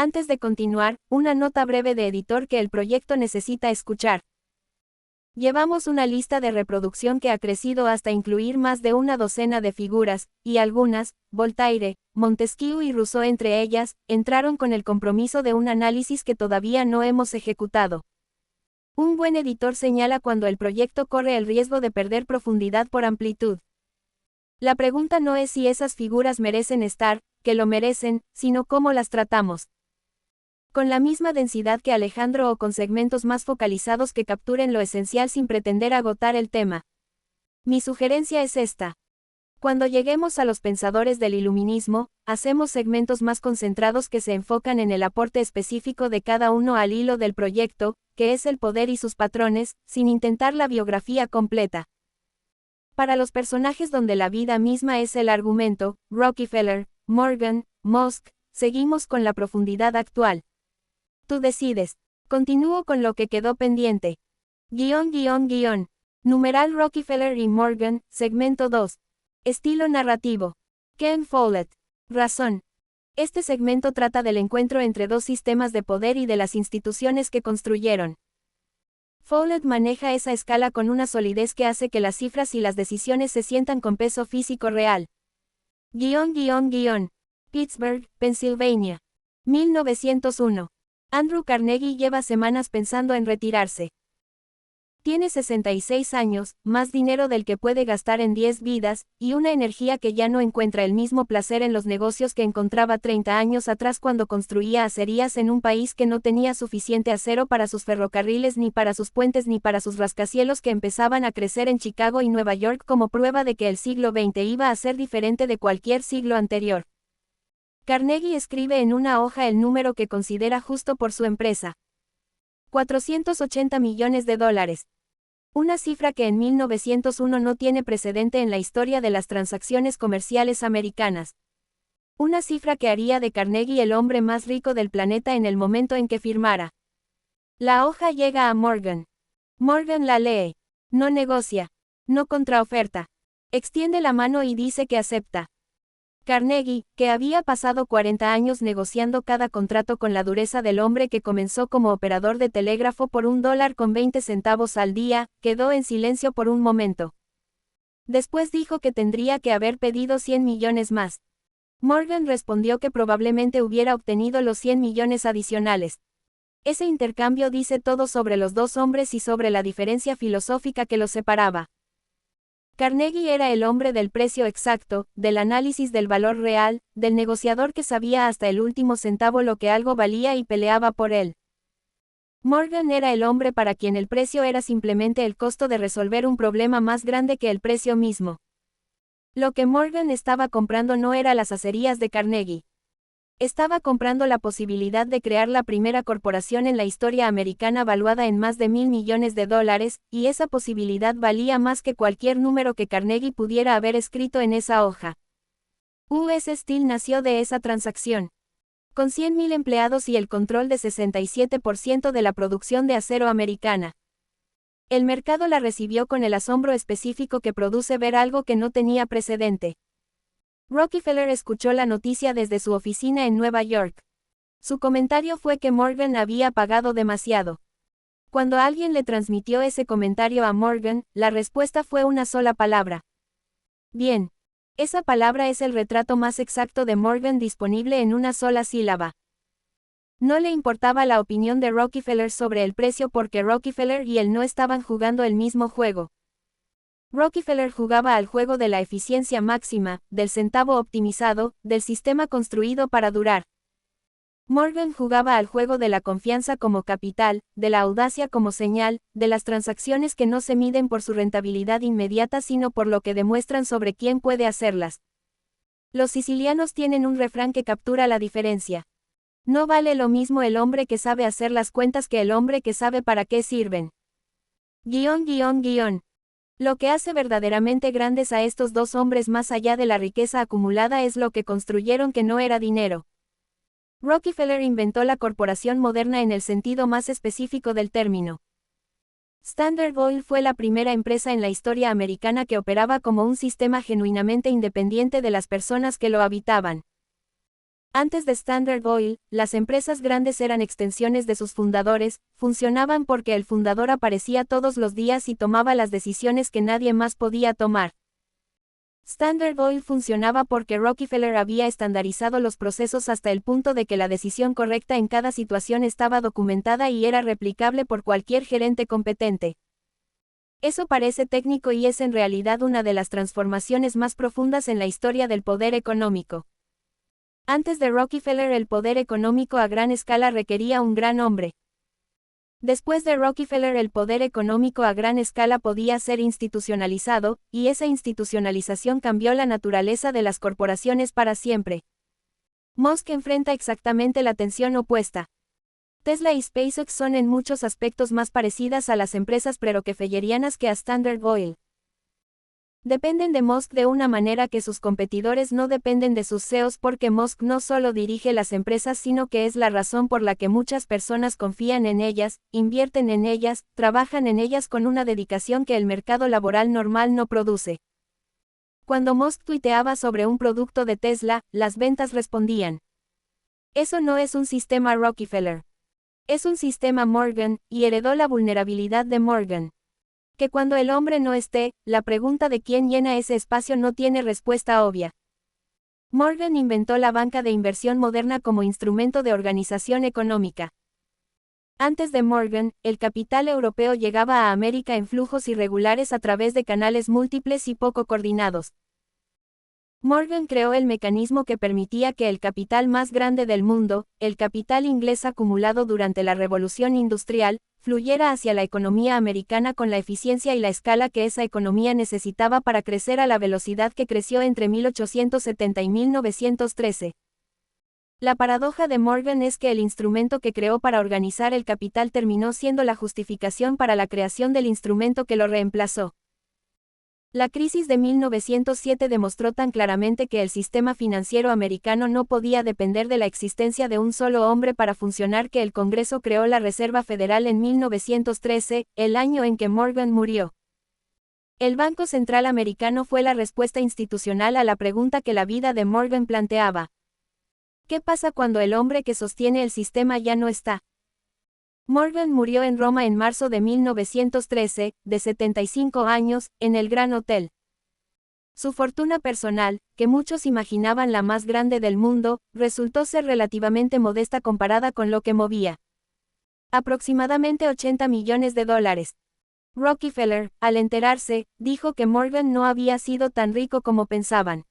Antes de continuar, una nota breve de editor que el proyecto necesita escuchar. Llevamos una lista de reproducción que ha crecido hasta incluir más de una docena de figuras, y algunas, Voltaire, Montesquieu y Rousseau entre ellas, entraron con el compromiso de un análisis que todavía no hemos ejecutado. Un buen editor señala cuando el proyecto corre el riesgo de perder profundidad por amplitud. La pregunta no es si esas figuras merecen estar, que lo merecen, sino cómo las tratamos. Con la misma densidad que Alejandro o con segmentos más focalizados que capturen lo esencial sin pretender agotar el tema. Mi sugerencia es esta. Cuando lleguemos a los pensadores del iluminismo, hacemos segmentos más concentrados que se enfocan en el aporte específico de cada uno al hilo del proyecto, que es el poder y sus patrones, sin intentar la biografía completa. Para los personajes donde la vida misma es el argumento, Rockefeller, Morgan, Musk, seguimos con la profundidad actual. Tú decides. Continúo con lo que quedó pendiente. Numeral Rockefeller y Morgan, segmento 2. Estilo narrativo. Ken Follett. Razón. Este segmento trata del encuentro entre dos sistemas de poder y de las instituciones que construyeron. Follett maneja esa escala con una solidez que hace que las cifras y las decisiones se sientan con peso físico real. Pittsburgh, Pensilvania. 1901. Andrew Carnegie lleva semanas pensando en retirarse. Tiene 66 años, más dinero del que puede gastar en 10 vidas, y una energía que ya no encuentra el mismo placer en los negocios que encontraba 30 años atrás cuando construía acerías en un país que no tenía suficiente acero para sus ferrocarriles ni para sus puentes ni para sus rascacielos que empezaban a crecer en Chicago y Nueva York como prueba de que el siglo XX iba a ser diferente de cualquier siglo anterior. Carnegie escribe en una hoja el número que considera justo por su empresa. $480 millones. Una cifra que en 1901 no tiene precedente en la historia de las transacciones comerciales americanas. Una cifra que haría de Carnegie el hombre más rico del planeta en el momento en que firmara. La hoja llega a Morgan. Morgan la lee. No negocia. No contraoferta. Extiende la mano y dice que acepta. Carnegie, que había pasado 40 años negociando cada contrato con la dureza del hombre que comenzó como operador de telégrafo por $1.20 al día, quedó en silencio por un momento. Después dijo que tendría que haber pedido 100 millones más. Morgan respondió que probablemente hubiera obtenido los 100 millones adicionales. Ese intercambio dice todo sobre los dos hombres y sobre la diferencia filosófica que los separaba. Carnegie era el hombre del precio exacto, del análisis del valor real, del negociador que sabía hasta el último centavo lo que algo valía y peleaba por él. Morgan era el hombre para quien el precio era simplemente el costo de resolver un problema más grande que el precio mismo. Lo que Morgan estaba comprando no era las acerías de Carnegie. Estaba comprando la posibilidad de crear la primera corporación en la historia americana valuada en más de $1.000 millones, y esa posibilidad valía más que cualquier número que Carnegie pudiera haber escrito en esa hoja. U.S. Steel nació de esa transacción. Con 100.000 empleados y el control de 67% de la producción de acero americana. El mercado la recibió con el asombro específico que produce ver algo que no tenía precedente. Rockefeller escuchó la noticia desde su oficina en Nueva York. Su comentario fue que Morgan había pagado demasiado. Cuando alguien le transmitió ese comentario a Morgan, la respuesta fue una sola palabra. Bien. Esa palabra es el retrato más exacto de Morgan disponible en una sola sílaba. No le importaba la opinión de Rockefeller sobre el precio porque Rockefeller y él no estaban jugando el mismo juego. Rockefeller jugaba al juego de la eficiencia máxima, del centavo optimizado, del sistema construido para durar. Morgan jugaba al juego de la confianza como capital, de la audacia como señal, de las transacciones que no se miden por su rentabilidad inmediata sino por lo que demuestran sobre quién puede hacerlas. Los sicilianos tienen un refrán que captura la diferencia. No vale lo mismo el hombre que sabe hacer las cuentas que el hombre que sabe para qué sirven. Lo que hace verdaderamente grandes a estos dos hombres más allá de la riqueza acumulada es lo que construyeron que no era dinero. Rockefeller inventó la corporación moderna en el sentido más específico del término. Standard Oil fue la primera empresa en la historia americana que operaba como un sistema genuinamente independiente de las personas que lo habitaban. Antes de Standard Oil, las empresas grandes eran extensiones de sus fundadores, funcionaban porque el fundador aparecía todos los días y tomaba las decisiones que nadie más podía tomar. Standard Oil funcionaba porque Rockefeller había estandarizado los procesos hasta el punto de que la decisión correcta en cada situación estaba documentada y era replicable por cualquier gerente competente. Eso parece técnico y es en realidad una de las transformaciones más profundas en la historia del poder económico. Antes de Rockefeller, el poder económico a gran escala requería un gran hombre. Después de Rockefeller, el poder económico a gran escala podía ser institucionalizado, y esa institucionalización cambió la naturaleza de las corporaciones para siempre. Musk enfrenta exactamente la tensión opuesta. Tesla y SpaceX son en muchos aspectos más parecidas a las empresas pre-rockefellerianas que a Standard Oil. Dependen de Musk de una manera que sus competidores no dependen de sus CEOs, porque Musk no solo dirige las empresas sino que es la razón por la que muchas personas confían en ellas, invierten en ellas, trabajan en ellas con una dedicación que el mercado laboral normal no produce. Cuando Musk tuiteaba sobre un producto de Tesla, las ventas respondían. Eso no es un sistema Rockefeller. Es un sistema Morgan, y heredó la vulnerabilidad de Morgan. Que cuando el hombre no esté, la pregunta de quién llena ese espacio no tiene respuesta obvia. Morgan inventó la banca de inversión moderna como instrumento de organización económica. Antes de Morgan, el capital europeo llegaba a América en flujos irregulares a través de canales múltiples y poco coordinados. Morgan creó el mecanismo que permitía que el capital más grande del mundo, el capital inglés acumulado durante la Revolución Industrial, fluyera hacia la economía americana con la eficiencia y la escala que esa economía necesitaba para crecer a la velocidad que creció entre 1870 y 1913. La paradoja de Morgan es que el instrumento que creó para organizar el capital terminó siendo la justificación para la creación del instrumento que lo reemplazó. La crisis de 1907 demostró tan claramente que el sistema financiero americano no podía depender de la existencia de un solo hombre para funcionar que el Congreso creó la Reserva Federal en 1913, el año en que Morgan murió. El Banco Central Americano fue la respuesta institucional a la pregunta que la vida de Morgan planteaba. ¿Qué pasa cuando el hombre que sostiene el sistema ya no está? Morgan murió en Roma en marzo de 1913, de 75 años, en el Gran Hotel. Su fortuna personal, que muchos imaginaban la más grande del mundo, resultó ser relativamente modesta comparada con lo que movía. Aproximadamente $80 millones. Rockefeller, al enterarse, dijo que Morgan no había sido tan rico como pensaban.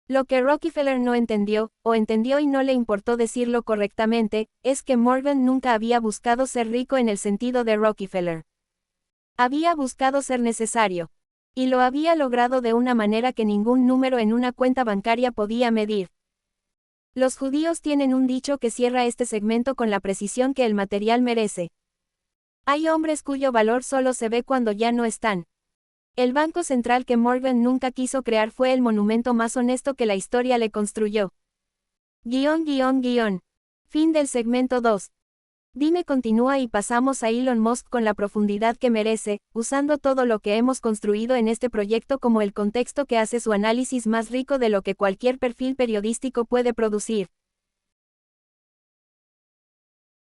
Lo que Rockefeller no entendió, o entendió y no le importó decirlo correctamente, es que Morgan nunca había buscado ser rico en el sentido de Rockefeller. Había buscado ser necesario. Y lo había logrado de una manera que ningún número en una cuenta bancaria podía medir. Los judíos tienen un dicho que cierra este segmento con la precisión que el material merece. Hay hombres cuyo valor solo se ve cuando ya no están. El banco central que Morgan nunca quiso crear fue el monumento más honesto que la historia le construyó. Fin del segmento 2. Dime continúa y pasamos a Elon Musk con la profundidad que merece, usando todo lo que hemos construido en este proyecto como el contexto que hace su análisis más rico de lo que cualquier perfil periodístico puede producir.